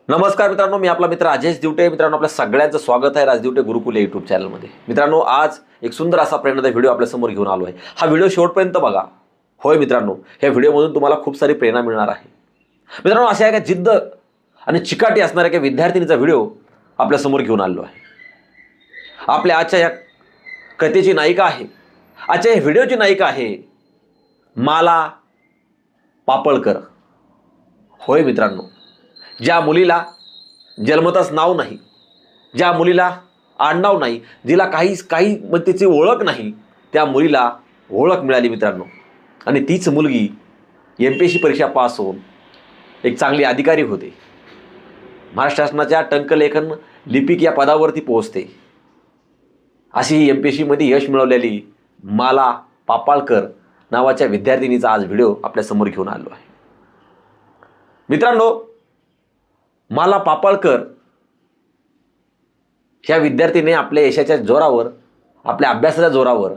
नमस्कार मित्रांनो, मी आपला मित्र अजय दिवटे. मित्रांनो, आपल्या सगळ्यांचं स्वागत आहे राज दिवटे गुरुकुल यूट्यूब चॅनलमध्ये. मित्रांनो, आज एक सुंदर असा प्रेरणादायी व्हिडिओ आपल्यासमोर घेऊन आलो आहे. हा व्हिडिओ शेवटपर्यंत बघा. होय मित्रांनो, ह्या व्हिडिओमधून तुम्हाला खूप सारी प्रेरणा मिळणार आहे. मित्रांनो, अशा एका जिद्द आणि चिकाटी असणाऱ्या एका विद्यार्थिनीचा व्हिडिओ आपल्यासमोर घेऊन आलो आहे. आपल्या आजच्या या कथेची नायिका आहे, आजच्या या व्हिडिओची नायिका आहे माला पापळकर. होय मित्रांनो, ज्या मुलीला जन्मताच नाव नाही, ज्या मुलीला आडनाव नाही, जिला काही तिची ओळख नाही, त्या मुलीला ओळख मिळाली मित्रांनो. आणि तीच मुलगी MPSC परीक्षा पास होऊन एक चांगली अधिकारी होते. महाराष्ट्र शासनाच्या टंकलेखन लिपिक या पदावरती पोहोचते. अशी MPSCमध्ये यश मिळवलेली माला पापळकर नावाच्या विद्यार्थिनीचा आज व्हिडिओ आपल्यासमोर घेऊन आलो आहे. मित्रांनो, माला पापळकर ह्या विद्यार्थीने आपल्या यशाच्या जोरावर, आपल्या अभ्यासाच्या जोरावर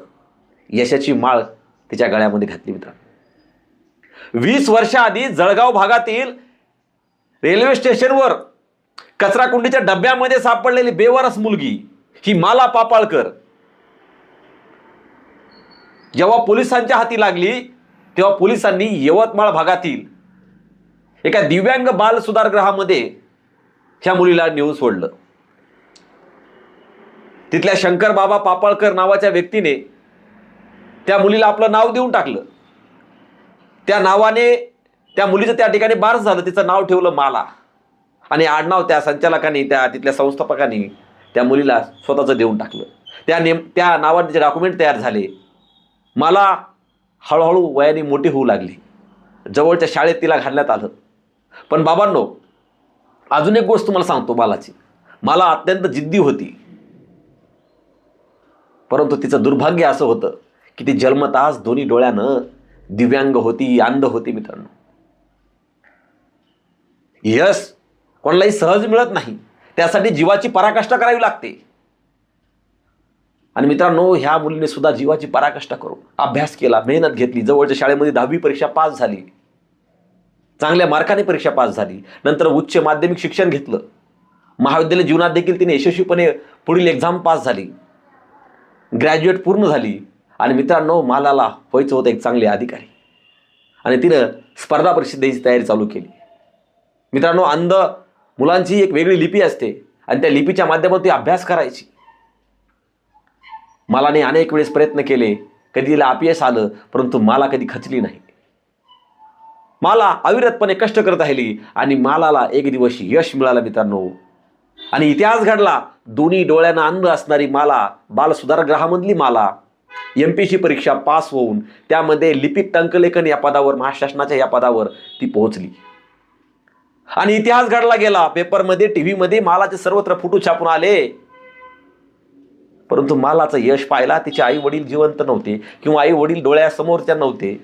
यशाची माळ तिच्या गळ्यामध्ये घातली मित्रांनो. 20 वर्षाआधी जळगाव भागातील रेल्वे स्टेशनवर कचराकुंडीच्या डब्यामध्ये सापडलेली बेवारस मुलगी ही माला पापळकर जेव्हा पोलिसांच्या हाती लागली, तेव्हा पोलिसांनी यवतमाळ भागातील एका दिव्यांग बाल सुधारगृहामध्ये ह्या मुलीला नेऊन सोडलं. तिथल्या शंकर बाबा पापळकर नावाच्या व्यक्तीने त्या मुलीला आपलं नाव देऊन टाकलं. त्या नावाने त्या मुलीचं त्या ठिकाणी बारस झालं. तिचं नाव ठेवलं माला आणि आडनाव त्या संचालकांनी, त्या तिथल्या संस्थापकांनी त्या मुलीला स्वतःचं देऊन टाकलं. त्या नावाने तिचे डॉक्युमेंट तयार झाले. माला हळूहळू वयाने मोठी होऊ लागली. जवळच्या शाळेत तिला घालण्यात आलं. पण बाबांनो, अजून एक गोष्ट तुम्हाला सांगतो मालाची. माला अत्यंत जिद्दी होती, परंतु तिचं दुर्भाग्य असं होतं की ती जन्मताच दोन्ही डोळ्यानं दिव्यांग होती, अंध होती मित्रांनो. यश कोणालाही सहज मिळत नाही, त्यासाठी जीवाची पराकाष्ठा करावी लागते. आणि मित्रांनो, ह्या मुलीने सुद्धा जीवाची पराकाष्ठा करून अभ्यास केला, मेहनत घेतली. जवळच्या शाळेमध्ये 10वी परीक्षा पास झाली, चांगल्या मार्काने परीक्षा पास झाली. नंतर उच्च माध्यमिक शिक्षण घेतलं. महाविद्यालय जीवनात देखील तिने यशस्वीपणे पुढील एक्झाम पास झाली, ग्रॅज्युएट पूर्ण झाली. आणि मित्रांनो, मालाला व्हायचं होतं एक चांगली अधिकारी, आणि तिनं स्पर्धा परीक्षेची तयारी चालू केली. मित्रांनो, अंध मुलांची एक वेगळी लिपी असते आणि त्या लिपीच्या माध्यमातून ती अभ्यास करायची. मालाने अनेक वेळेस प्रयत्न केले, कधी तिला अपयश आलं, परंतु माला कधी खचली नाही. माला अविरतपणे कष्ट करत राहिली आणि मालाला एक दिवस यश मिळालं मित्रांनो. आणि इतिहास घडला. दोन्ही डोळ्यांना अंध असणारी माला, बाल सुधारगृहामधली माला, MPSC परीक्षा पास होऊन त्यामध्ये लिपिक टंकलेखन या पदावर, महाराष्ट्र शासनाच्या या पदावर ती पोहोचली. आणि इतिहास घडला गेला. पेपरमध्ये, टीव्हीमध्ये मालाचे सर्वत्र फोटो छापून आले. परंतु मालाचं यश पाहायला तिचे आई वडील जिवंत नव्हते, किंवा आई वडील डोळ्यासमोरच्या नव्हते.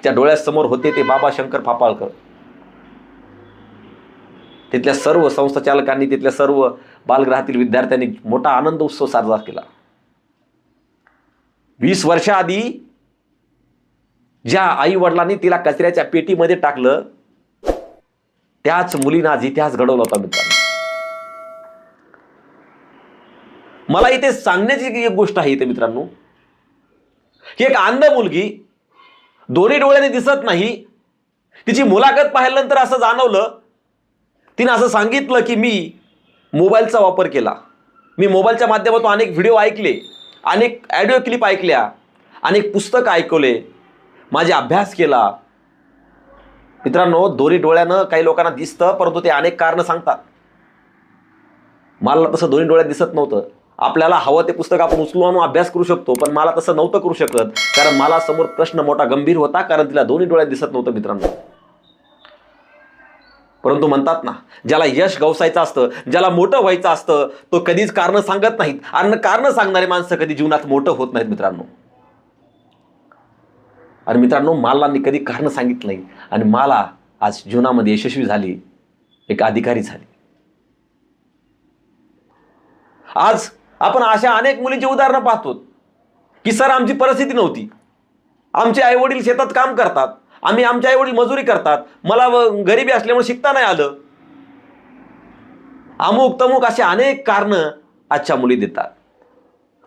त्या डोळ्यासमोर होते ते बाबा शंकर पापळकर. तिथल्या सर्व संस्थाचालकांनी, तिथल्या सर्व बालगृहातील विद्यार्थ्यांनी मोठा आनंद उत्सव साजरा केला. 20 वर्षाआधी ज्या आई वडिलांनी तिला कचऱ्याच्या पेटीमध्ये टाकलं, त्याच मुलीने आज इतिहास घडवला होता मित्रांनो. मला इथे सांगण्याची एक गोष्ट आहे इथे मित्रांनो, की एक अंध मुलगी, दोन्ही डोळ्याने दिसत नाही, तिची मुलाखत पाहिल्यानंतर असं जाणवलं, तिने असं सांगितलं की मी मोबाईलचा वापर केला, मी मोबाईलच्या माध्यमातून अनेक व्हिडिओ ऐकले, अनेक ऑडिओ क्लिप ऐकल्या, अनेक पुस्तकं ऐकवले, माझा अभ्यास केला. मित्रांनो, दोन्ही डोळ्यानं काही लोकांना दिसतं, परंतु ते अनेक कारणं सांगतात. मला तसं दोन्ही डोळ्यात दिसत नव्हतं. आपल्याला हवं ते पुस्तक आपण उचलून आणून अभ्यास करू शकतो, पण मला तसं नव्हतं करू शकत, कारण मला समोर प्रश्न मोठा गंभीर होता, कारण तिला दोन्ही डोळ्यात दिसत नव्हतं मित्रांनो. परंतु म्हणतात ना, ज्याला यश गवसायचं असतं, ज्याला मोठं व्हायचं असतं, तो कधीच कारणं सांगत नाहीत. आणि कारणं सांगणारे माणसं कधी जीवनात मोठं होत नाहीत मित्रांनो. आणि मित्रांनो, मालांनी कधी कारणं सांगितलं नाही, आणि माला आज जीवनामध्ये यशस्वी झाली, एक अधिकारी झाली. आज आपण अशा अनेक मुलींची उदाहरणं पाहतो की सर, आमची परिस्थिती नव्हती, आमचे आई वडील शेतात काम करतात, आम्ही आमचे आई वडील मजुरी करतात, मला गरिबी असल्यामुळे शिकता नाही आलं, अमुक तमुक असे अनेक कारणं आजच्या मुली देतात.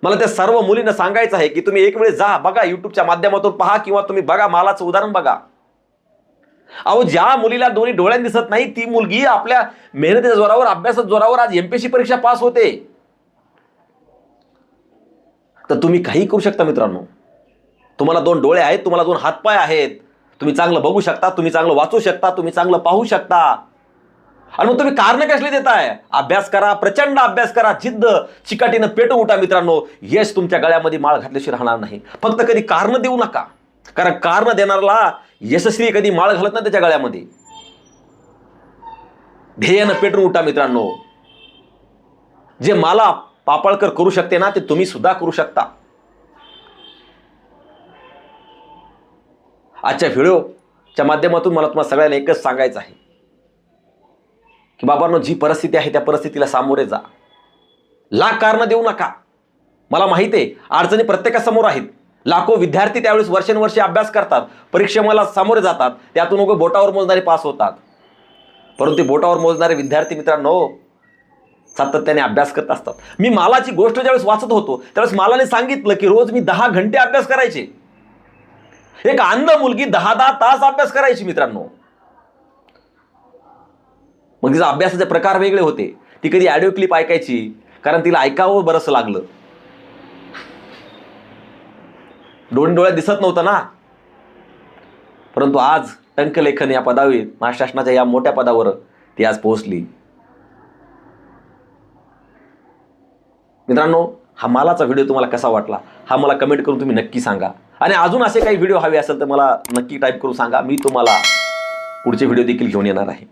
मला त्या सर्व मुलींना सांगायचं आहे की तुम्ही एक वेळ जा, बघा, युट्यूबच्या माध्यमातून पहा किंवा तुम्ही बघा, मालाचं उदाहरण बघा. अहो, ज्या मुलीला दोन्ही डोळ्यात दिसत नाही ती मुलगी आपल्या मेहनतीच्या जोरावर, अभ्यासाच्या जोरावर आज एमपीएससी परीक्षा पास होते. तर तुम्ही काही करू शकता मित्रांनो. तुम्हाला 2 डोळे आहेत, तुम्हाला 2 हातपाय आहेत, तुम्ही चांगलं बघू शकता, तुम्ही चांगलं वाचू शकता, तुम्ही चांगलं पाहू शकता. आणि मग तुम्ही कारण कसले देताय? अभ्यास करा, प्रचंड अभ्यास करा, जिद्द चिकाटीनं पेटून उठा मित्रांनो. यश तुमच्या गळ्यामध्ये माळ घातल्याशिवाय राहणार नाही. फक्त कधी कारण देऊ नका, कारण कारण देणाऱ्याला यशस्वी कधी माळ घालत नाही त्याच्या गळ्यामध्ये. ध्येयानं पेटून उठा मित्रांनो. जे मला पापळकर करू शकते ना, ते तुम्ही सुद्धा करू शकता. आजच्या व्हिडिओच्या माध्यमातून मला तुम्हाला सगळ्यांना एकच सांगायचं आहे की बाबांनो, जी परिस्थिती आहे त्या परिस्थितीला सामोरे जा. लाख कारण देऊ नका. मला माहिती आहे अडचणी प्रत्येकासमोर आहेत. लाखो विद्यार्थी त्यावेळेस वर्षानुवर्षे अभ्यास करतात, परीक्षेला सामोरे जातात, त्यातून बोटावर मोजणारे पास होतात. परंतु बोटावर मोजणारे विद्यार्थी मित्रांनो सातत्याने अभ्यास करत असतात. मी मालाची गोष्ट ज्यावेळेस वाचत होतो त्यावेळेस मालाने सांगितलं की रोज मी 10 घंटे अभ्यास करायचे. एक अंध मुलगी 10 तास अभ्यास करायची मित्रांनो. मग तिचा अभ्यासाचे प्रकार वेगळे होते. ती कधी ऑडिओ क्लिप ऐकायची कारण तिला ऐकावं बरंच लागलं. डोळ्यात दिसत नव्हतं ना. परंतु आज टंकलेखन या पदावर, महाराष्ट्र शासनाच्या या मोठ्या पदावर ती आज पोहोचली. मित्रांनो, हा मालाचा व्हिडिओ तुम्हाला कसा वाटला हा मला कमेंट करून तुम्ही नक्की सांगा. आणि अजून असे काही व्हिडिओ हवे असेल तर मला नक्की टाईप करून सांगा. मी तुम्हाला पुढचे व्हिडिओ देखील घेऊन येणार आहे.